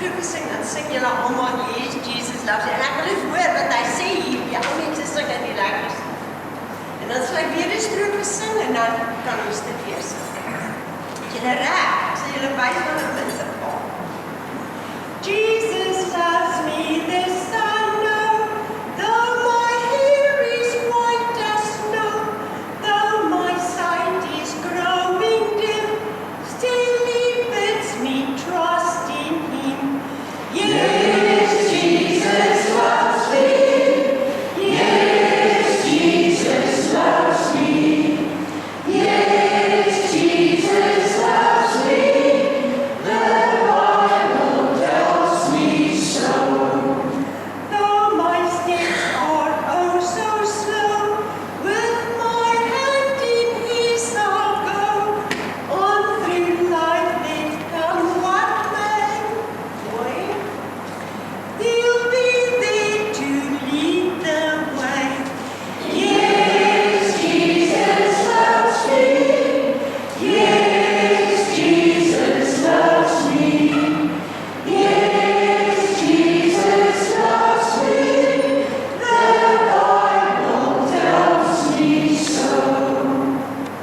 stroke sing, dan sing julle almal, yes, Jesus loves you. En ek wil eens hoor wat hy sê hier, die ou mense sing in die lekkers. En dan sal ek weer die stroke sing, en dan kan ons dit weer sing. Is julle reg? Ek sal julle wys van 'n punt.